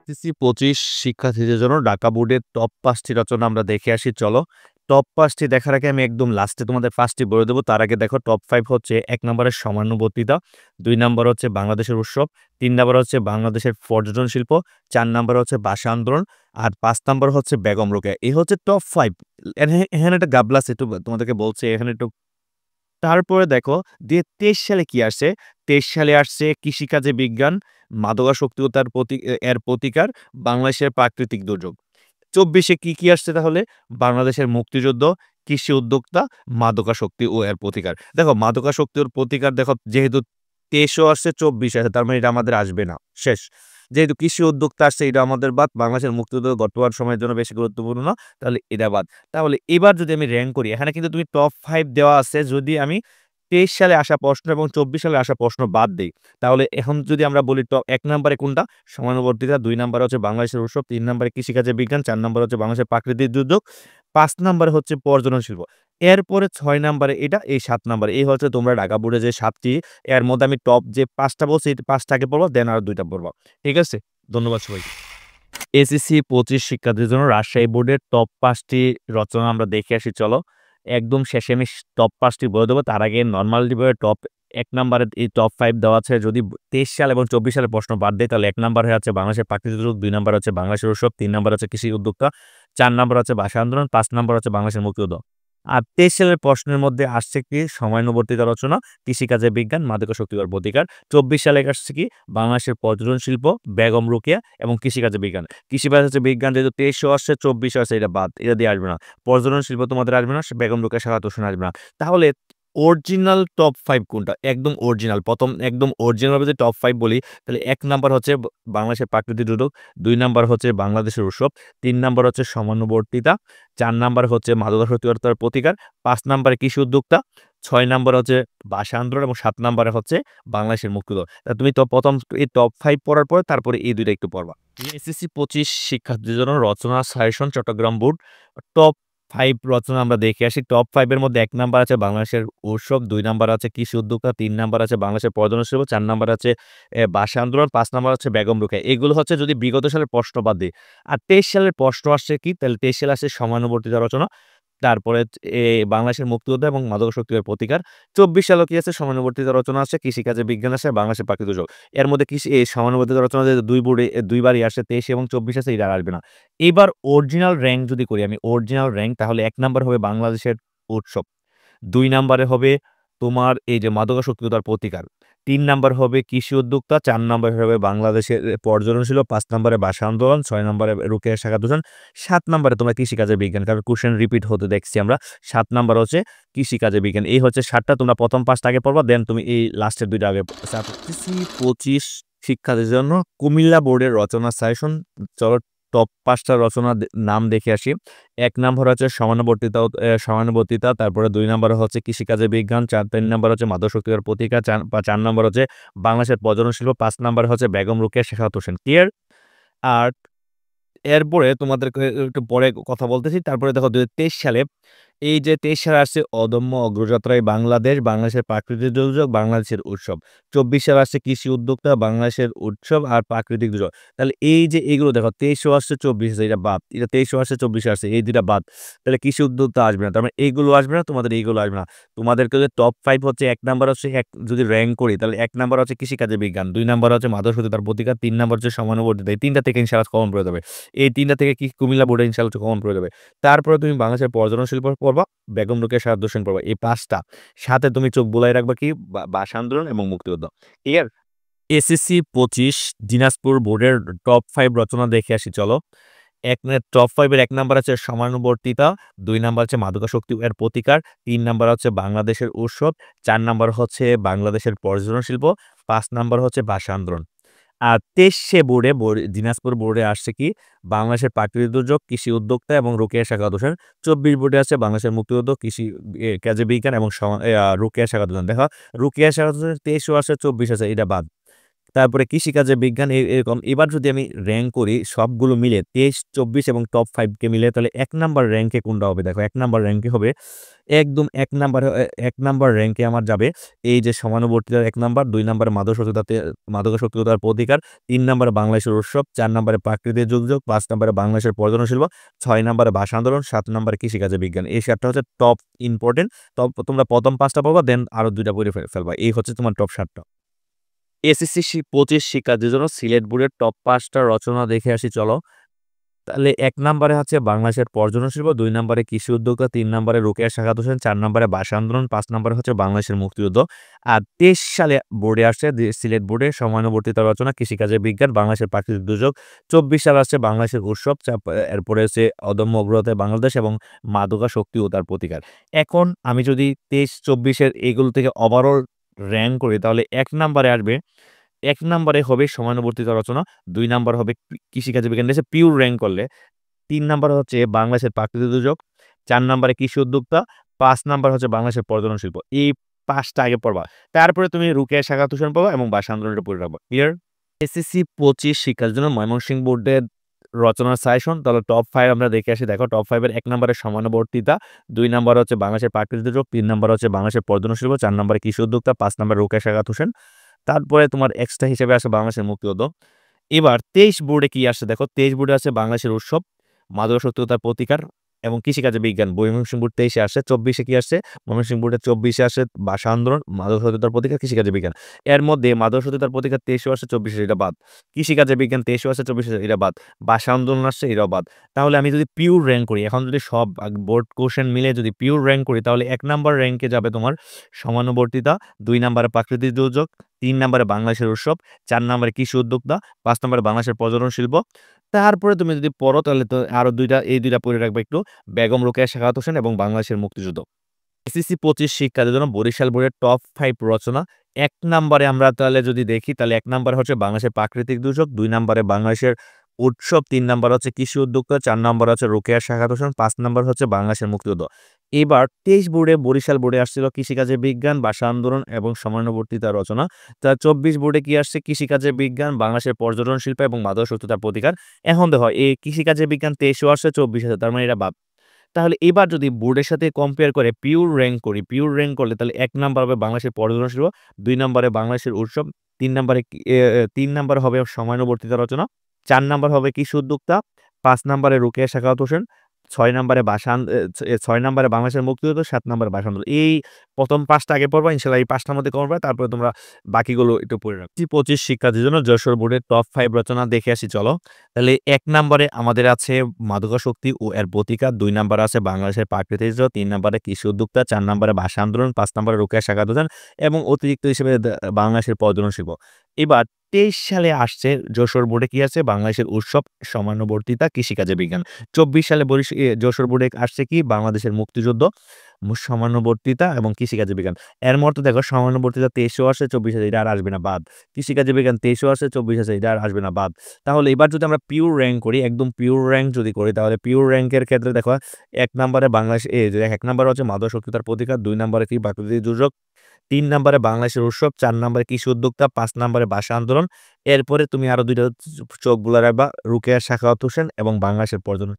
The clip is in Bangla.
এসএসসি ২৫ শিক্ষার্থীদের জন্য ঢাকা বোর্ডের টপ ৫ টি রচনা আমরা দেখে আসি চলো। টপ ৫ টি দেখার আগে আমি একদম লাস্টে তোমাদের ৫ টি বলে দেব। তার আগে দেখো টপ ৫ হচ্ছে ১ নম্বরে সমানুবর্তিতা, ২ নম্বর হচ্ছে বাংলাদেশের উৎসব, ৩ নম্বর হচ্ছে বাংলাদেশের পর্যটন শিল্প, ৪ নম্বর হচ্ছে ভাষা আন্দোলন, আর ৫ নম্বর হচ্ছে বেগম রোকেয়া। এই হচ্ছে টপ ৫। এখানে একটা গাবলা আছে একটু তোমাদেরকে বলছি এখানে একটু। তারপরে দেখো ২০২৩ সালে কি আসছে? ২৩ সালে আসছে কৃষিকাজে বিজ্ঞান, মাদকাসক্তি ও তার এর প্রতিকার, বাংলাদেশের প্রাকৃতিক দুর্যোগ। ২৪ এ কি আসছে তাহলে? বাংলাদেশের মুক্তিযুদ্ধ, কৃষি উদ্যোক্তা, মাদকাসক্তি ও এর প্রতিকার। দেখো মাদকাসক্তি ওর প্রতিকার দেখো যেহেতু ২৩ ও আসছে, ২৪ আসছে তার মানে এটা আমাদের আসবে না। শেষ। যেহেতু কৃষি উদ্যোক্তা আসছে এটা আমাদের বাদ। বাংলাদেশের মুক্তিযুদ্ধ বর্তমান সময়ের জন্য বেশি গুরুত্বপূর্ণ না। তাহলে এটা বাদ। তাহলে এবার যদি আমি র‍্যাংক করি, এখানে কিন্তু তুমি টপ ৫ দেওয়া আছে। যদি আমি ২৩ সালে আসা প্রশ্ন এবং ২৪ সালে আসা প্রশ্ন বাদ দেই, তাহলে এখন যদি আমরা বলি ১ নম্বরে কোনটা? সমানুবর্তিতা, ২ নম্বরে হচ্ছে বাংলাদেশের উৎসব, ৩ নম্বরে কৃষিকাজের বিজ্ঞান, ৪ নম্বরে হচ্ছে বাংলাদেশের প্রাকৃতিক দুর্যোগ, ৫ নম্বরে হচ্ছে পর্যটন শিল্প। এরপরে ৬ নম্বরে এটা, এই ৭ নম্বরে। এই হচ্ছে তোমরা ঢাকা বোর্ডে যে ৭ টি, এর মধ্যে আমি টপ যে ৫ টা বলছি, এই ৫ টা আগে পড়বা, দেন আর ২ টা পড়বা। ঠিক আছে? ধন্যবাদ সবাইকে। এসএসসি ২৫ শিক্ষার্থীদের জন্য রাজশাহী বোর্ডের টপ ৫ টি রচনা আমরা দেখে আসি চলো। একদম শেষে আমি টপ ৫ টি বলে দেব। তার আগে নরমাল ডিভাইডে টপ ১ নম্বরে এই টপ ৫ দেওয়া আছে। যদি ২৩ সাল এবং ২৪ সালের প্রশ্ন বাদ দেই তাহলে ১ নম্বর হয়ে যাচ্ছে বাংলাদেশের প্রাকৃতিক দুর্যোগ, ২ নম্বর হচ্ছে বাংলাদেশের উৎসব, ৩ নম্বর হচ্ছে কৃষি উদ্যোক্তা, ৪ নম্বর হচ্ছে ভাষা আন্দোলন, ৫ নম্বর হচ্ছে বাংলাদেশের মুক্তিযুদ্ধ। আর ২৩ সালের প্রশ্নের মধ্যে আসছে কি? সময়ানুবর্তিতা রচনা, কৃষিকাজে বিজ্ঞান, মাদকাসক্তি ও প্রতিকার। ২৪ সালে আসছে কি? বাংলাদেশের পর্যটন শিল্প, বেগম রোকেয়া এবং কৃষিকাজে বিজ্ঞান। কৃষিকাজ হচ্ছে বিজ্ঞান যেহেতু ২৩ আসছে, ২৪ আসছে এটা বাদ। এটা দিয়ে আসবে না। পর্যটন শিল্প তোমাদের আসবে না। বেগম রোকেয়া সাখাওয়াত হোসেন আসবে না। তাহলে অরিজিনাল টপ ৫ কোনটা? একদম অরিজিনাল। ১ম একদম অরিজিনাল ভাবে যদি টপ ৫ বলি তাহলে ১ নাম্বার হচ্ছে বাংলাদেশের প্রাকৃতিক দুর্যোগ, ২ নাম্বার হচ্ছে বাংলাদেশের উৎসব, ৩ নাম্বার হচ্ছে সময়ানুবর্তিতা, ৪ নাম্বার হচ্ছে মাদকাসক্তি ও তার প্রতিকার, ৫ নাম্বারে কৃষি উদ্যোক্তা, ৬ নাম্বার হচ্ছে ভাষা আন্দোলন এবং ৭ নাম্বারে হচ্ছে বাংলাদেশের মুক্তিযুদ্ধ। তুমি তো ১ম এই টপ ৫ পড়ার পরে তারপরে এই ২ টা একটু পড়বা। এসএসসি ২৫ শিক্ষার্থীদের জন্য রচনা সাজেশন চট্টগ্রাম বোর্ড টপ ৫ রচনা আমরা দেখে আসি। টপ ৫ এর মধ্যে ১ নাম্বার আছে বাংলাদেশের উৎসব, ২ নাম্বার আছে কৃষি উদ্যোক্তা, ৩ নাম্বার আছে বাংলাদেশের পর্যটন শিল্প, ৪ নাম্বার আছে ভাষা আন্দোলন, ৫ নাম্বার হচ্ছে বেগম রোকেয়া। এগুলো হচ্ছে যদি বিগত সালের প্রশ্ন বাদ দেই। আর ২৩ সালের প্রশ্ন আসছে কি? তাহলে ২৩ সালে আসছে সময়ানুবর্তিতা রচনা। তারপরে বাংলাদেশের মুক্তিযোদ্ধা এবং মাদকাসক্তি এর প্রতিকার। ২৪ সালেও কি আছে? সময়ানুবর্তিতা রচনা আছে, কৃষিকাজে বিজ্ঞান আছে, বাংলাদেশের প্রাকৃতিক দুর্যোগ। এর মধ্যে এই সময়ানুবর্তিতা রচনা যে ২ বোর্ডে ২ বারই আসছে, ২৩ এবং ২৪ আছে, এটা আর আসবে না। এবার অরিজিনাল র‍্যাংক যদি করি আমি, অরিজিনাল র‍্যাংক তাহলে ১ নাম্বার হবে বাংলাদেশের উৎসব। ২ নাম্বারে হবে তোমার এই যে মাদকাসক্তি ও তার প্রতিকার। ৩ নাম্বার হবে কৃষি উদ্যোক্তা, ৪ নাম্বারে হবে বাংলাদেশের পর্যটন শিল্প, ৫ নাম্বারে ভাষা আন্দোলন, ৬ নাম্বারে রোকেয়া সাখাওয়াত হোসেন, ৭ নাম্বারে তোমার কৃষিকাজের বিজ্ঞান। কারণ কোয়েশ্চেন রিপিট হতে দেখছি আমরা। ৭ নাম্বার হচ্ছে কৃষিকাজে বিজ্ঞান। এই হচ্ছে ৭ টা, তোমরা ১ম ৫ টা আগে পড়বা, দেন তুমি এই লাস্টের ২ টা আগে এসএসসি ২৫ শিক্ষার্থীদের জন্য কুমিল্লা বোর্ডের রচনা সাজেশন। চলো টপ ৫ টা রচনা নাম দেখে আসি। ১ নাম্বার হচ্ছে সমানুবর্তিতা, তারপরে ২ নাম্বারে হচ্ছে কৃষিকাজে বিজ্ঞান, ৩ নাম্বার হচ্ছে মাদকাসক্তি এর প্রতিকার, ৪ নাম্বার হচ্ছে বাংলাদেশের পর্যটন শিল্প, ৫ নাম্বারে হচ্ছে বেগম রোকেয়া সাখাওয়াত হোসেন। ক্লিয়ার? আর এরপরে তোমাদেরকে একটু পরে কথা বলতেছি। তারপরে দেখো ২০২৩ সালে এই যে ২৩ সালে আসছে অদম্য অগ্রযাত্রায় বাংলাদেশ, বাংলাদেশের প্রাকৃতিক দুর্যোগ, বাংলাদেশের উৎসব। ২৪ সালে আসছে কৃষি উদ্যোক্তা, বাংলাদেশের উৎসব আর প্রাকৃতিক দুর্যোগ। তাহলে এই যে এগুলো দেখো ২৩ ও আসছে, ২৪ আসছে, এটা বাদ। এটা ২৩ ও আসছে, ২৪ আসছে, এই ২ টা বাদ। তাহলে কৃষি উদ্যোক্তা আসবে না। তার মানে এইগুলো আসবে না, তোমাদের এইগুলো আসবে না। তোমাদেরকে যে টপ ৫ হচ্ছে ১ নাম্বার হচ্ছে যদি র‍্যাংক করি তাহলে ১ নাম্বার হচ্ছে কৃষিকাজে বিজ্ঞান, ২ নাম্বার হচ্ছে মাদকাসক্তি তার প্রতিকার, ৩ নাম্বার হচ্ছে সময়ানুবর্তিতা। এই ৩ টা থেকে ইনশাআল্লাহ কমন পড়ে যাবে। এই ৩ টা থেকে কি কুমিল্লা বোর্ডে ইনশাআল্লাহ কমন পড়ে যাবে। তারপরে তুমি বাংলাদেশের পর্যটন শিল্প পড়বা, বেগম রোকেয়া সাখাওয়াত হোসেন পড়বা। এই ৫ টা। সাথে তুমি চোখ বুলায় রাখবা কি? ভাষা আন্দোলন এবং মুক্তিযুদ্ধ। ক্লিয়ার? এসএসসি ২৫ দিনাজপুর বোর্ডের টপ ৫ রচনা দেখে আসি চলো। টপ ৫ এর ১ নাম্বার আছে সময়ানুবর্তিতা, ২ নাম্বার হচ্ছে মাদকাসক্তি এর প্রতিকার, ৩ নাম্বার হচ্ছে বাংলাদেশের উৎসব, ৪ নাম্বার হচ্ছে বাংলাদেশের পর্যটন শিল্প, ৫ নাম্বার হচ্ছে ভাষা আন্দোলন। আর ২৩ দিনাজপুর বোর্ডে আসছে কি? বাংলাদেশের প্রাকৃতিক দুর্যোগ, কৃষি উদ্যোক্তা এবং রোকেয়া সাখাওয়াত হোসেন। ২৪ বোর্ডে আছে বাংলাদেশের মুক্তিযুদ্ধ, কৃষি কাজে বিজ্ঞান এবং রোকেয়া সাখাওয়াত হোসেন। দেখো রোকেয়া সাখাওয়াত হোসেন ২৩ ও আছে, ২৪ আছে, এটা বাদ। তারপরে কৃষিকাজে বিজ্ঞান এরকম। এবার যদি আমি র‍্যাংক করি সবগুলো মিলে ২৩, ২৪ এবং টপ 5 কে মিলে তাহলে ১ নাম্বার র‍্যাংকে কোনটা হবে? দেখো ১ নাম্বার র‍্যাংকে হবে একদম ১ নাম্বার র‍্যাংকে আমার যাবে এই যে সমানুবর্তিতার ১ নাম্বার, ২ নাম্বারে মাদকাসক্তিতার প্রতিকার, ৩ নাম্বারে বাংলাদেশের উৎসব, ৪ নাম্বারে প্রাকৃতিক দুর্যোগ, ৫ নাম্বারে বাংলাদেশের পর্যটন শিল্প, ৬ নাম্বারে ভাষা আন্দোলন, ৭ নাম্বারে কৃষিকাজে বিজ্ঞান। এই ৭ টা হচ্ছে টপ ইম্পোর্টেন্ট। তোমরা প্রথম ৫ টা পড়বা, দেন আরো ২ টা পড়ে ফেলবা। এই হচ্ছে তোমার টপ ৭ টা। এসএসসি ২৫ শিক্ষার্থীর জন্য সিলেট বোর্ডের টপ ৫ টা রচনা দেখে আসি চলো। তাহলে ১ নাম্বারে হচ্ছে বাংলাদেশের পর্যটন শিল্প, ২ নাম্বারে কৃষি উদ্যোক্তা, ৩ নাম্বারে রোকেয়া সাখাওয়াত হোসেন, ৪ নাম্বারে ভাষা আন্দোলন, ৫ নাম্বারে হচ্ছে বাংলাদেশের মুক্তিযুদ্ধ। আর ২৩ সালে বোর্ডে আসছে সিলেট বোর্ডে সময়ানুবর্তিতা রচনা, কৃষিকাজের বিজ্ঞান, বাংলাদেশের প্রাকৃতিক দুর্যোগ। ২৪ সালে আসছে বাংলাদেশের উৎসব, এরপরে হচ্ছে অদম্য অগ্রগতিতে বাংলাদেশ এবং মাদকাসক্তি ও তার প্রতিকার। এখন আমি যদি ২৩-২৪ এর এগুলো থেকে ওভারঅল র‍্যাংক করি তাহলে ১ নাম্বারে আসবে ১ নাম্বারে হবে সময়ানুবর্তিতা রচনা, ২ নাম্বার হবে কৃষিকাজে বিজ্ঞান দেশে পিওর র‍্যাংক করলে, ৩ নাম্বার হচ্ছে বাংলাদেশের প্রাকৃতিক দুর্যোগ, ৪ নাম্বারে কৃষি উদ্যোক্তা, ৫ নাম্বার হচ্ছে বাংলাদেশের পর্যটন শিল্প। এই ৫ টা আগে পড়বা। তারপরে তুমি রোকেয়া সাখাওয়াত হোসেন পড়বা এবং ভাষা আন্দোলনটা পড়ে রাখবা। ক্লিয়ার? এসএসসি ২৫ শিক্ষার্থীর জন্য ময়মনসিংহ বোর্ডের রচনার সাজেশন। তাহলে টপ 5 আমরা দেখে আসি। দেখো টপ 5 এর ১ নাম্বারে সময়ানুবর্তিতা, ২ নাম্বার হচ্ছে বাংলাদেশের প্রাকৃতিক দুর্যোগ, ৩ নাম্বার হচ্ছে বাংলাদেশের পর্যটন শিল্প, ৪ নাম্বারে কৃষি উদ্যোক্তা, ৫ নাম্বারে রোকেয়া সাখাওয়াত হোসেন। তারপরে তোমার এক্সট্রা হিসেবে আসে বাংলাদেশের মুক্তিযুদ্ধ। এবার ২৩ বোর্ডে কি আসছে দেখো, ২৩ বোর্ডে আছে বাংলাদেশের উৎসব, মাদকাসক্তি ও তার প্রতিকার এবং কৃষিকাজে বিজ্ঞান। ময়মনসিংহ বোর্ড ২৩ এ আসছে। ২৪ এ কি আসছে? ময়মনসিংহ বোর্ডে ২৪ এ আসে ভাষা আন্দোলন, মাদকাসক্তি ও তার প্রতিকার, কৃষিকাজে বিজ্ঞান। এর মধ্যে মাদকাসক্তি ও তার প্রতিকার ২৩ এও আসছে, ২৪ এ এটা বাদ। কৃষিকাজে বিজ্ঞান ২৩ এও আসছে, ২৪ এ এটা বাদ। ভাষা আন্দোলন আসছে, এটাও বাদ। তাহলে আমি যদি পিওর র‍্যাংক করি, এখন যদি সব বোর্ড কোশ্চেন মিলে যদি পিওর র‍্যাংক করি তাহলে ১ নাম্বার র‍্যাংকে যাবে তোমার সমানুবর্তিতা, ২ নাম্বারে প্রাকৃতিক দুর্যোগ, ৩ নাম্বারে বাংলাদেশের উৎসব, ৪ নাম্বারে কৃষি উদ্যোক্তা, ৫ নাম্বারে বাংলাদেশের পর্যটন শিল্প। তারপরে তুমি যদি পড়ো তাহলে তো আরো ২ টা এই ২ টা পড়ে রাখবা একটু। বেগম রোকেয়া সাখাওয়াত হোসেন এবং বাংলাদেশের মুক্তিযুদ্ধ। এসএসসি ২৫ শিক্ষার্থীদের জন্য বরিশাল বোর্ডের টপ ৫ রচনা। ১ নাম্বারে আমরা তাহলে যদি দেখি তাহলে ১ নাম্বার হচ্ছে বাংলাদেশের প্রাকৃতিক দুর্যোগ, ২ নাম্বারে বাংলাদেশের উৎসব, ৩ নাম্বার হচ্ছে কৃষি উদ্যোক্তা, ৪ নাম্বার হচ্ছে রোকেয়া সাখাওয়াত হোসেন, ৫ নাম্বার হচ্ছে বাংলাদেশের মুক্তিযুদ্ধ। এবার ২৩ বোর্ডে বরিশাল বোর্ডে আসছিল কৃষিকাজে বিজ্ঞান, ভাষা আন্দোলন এবং সময়ানুবর্তিতা রচনা। ২৪ বোর্ডে কি আসছে? কৃষিকাজে বিজ্ঞান, বাংলাদেশের পর্যটন শিল্প এবং মাদকাসক্তি তার প্রতিকার। এখন দেখো এই কৃষিকাজে বিজ্ঞান ২৩ এও আসছে, ২৪ এ, তার মানে এটা বাদ। তাহলে এবার যদি বোর্ডের সাথে কম্পেয়ার করে পিওর র‍্যাংক করি, পিওর র‍্যাংক করলে তাহলে ১ নাম্বার হবে বাংলাদেশের পর্যটন শিল্প, ২ নাম্বারে বাংলাদেশের উৎসব, ৩ নাম্বারে ৩ নাম্বার হবে সময়ানুবর্তিতা রচনা, ৪ নাম্বার হবে কৃষি উদ্যোক্তা, ৫ নাম্বারে রোকেয়া সাখাওয়াত হোসেন, ৬ নাম্বারে ৬ নাম্বারে বাংলাদেশের মুক্তিযুদ্ধ, ৭ নাম্বারে ভাষা আন্দোলন। এই প্রথম ৫ টা আগে পড়বা, ইনশাআল্লাহ এই ৫ টার মধ্যে কমন পাবে, তারপরে তোমরা বাকিগুলো একটু পড়ে রাখো। ২৫ শিক্ষার্থীর জন্য যশোর বোর্ডের টপ ৫ রচনা দেখে আসি চলো। তাহলে ১ নাম্বারে আমাদের আছে মাদকাসক্তি ও এর প্রতিকার, ২ নাম্বারে আছে বাংলাদেশের প্রাকৃতিক দুর্যোগ, ৩ নাম্বারে কৃষি উদ্যোক্তা, ৪ নাম্বারে ভাষা আন্দোলন, ৫ নাম্বারে রোকেয়া সাখাওয়াত হোসেন এবং অতিরিক্ত হিসেবে বাংলাদেশের পর্যটন শিল্প। এবার ২৩ সালে আসছে যশোর বোর্ডে কি আছে? বাংলাদেশের উৎসব, সময়ানুবর্তিতা, কৃষিকাজে বিজ্ঞান। ২৪ সালে যশোর বোর্ডে আসছে কি? বাংলাদেশের মুক্তিযুদ্ধ, সময়ানুবর্তিতা এবং কৃষিকাজে বিজ্ঞান। এর মধ্যে দেখো সময়ানুবর্তিতা ২৩ এও আসছে, ২৪ আছে, এটা আর আসবে না, বাদ। কৃষিকাজে বিজ্ঞান ২৩ এও আসছে, ২৪ আছে, এটা আর আসবে না, বাদ। তাহলে এবার যদি আমরা পিওর র‍্যাংক করি, একদম পিওর র‍্যাংক যদি করি তাহলে পিওর র‍্যাংকের ক্ষেত্রে দেখো ১ নাম্বারে বাংলাদেশ ১ নাম্বার হচ্ছে মাদকাসক্তি তার প্রতিকার, ২ নাম্বারে কি? প্রাকৃতিক দুর্যোগ, ৩ নাম্বারে বাংলাদেশের উৎসব, ৪ নাম্বারে কৃষি উদ্যোক্তা, ৫ নাম্বারে ভাষা আন্দোলন। এরপরে তুমি আরো ২ টা চোখ বুলায় রাখবা, রোকেয়া সাখাওয়াত হোসেন এবং বাংলাদেশের পর্যটন।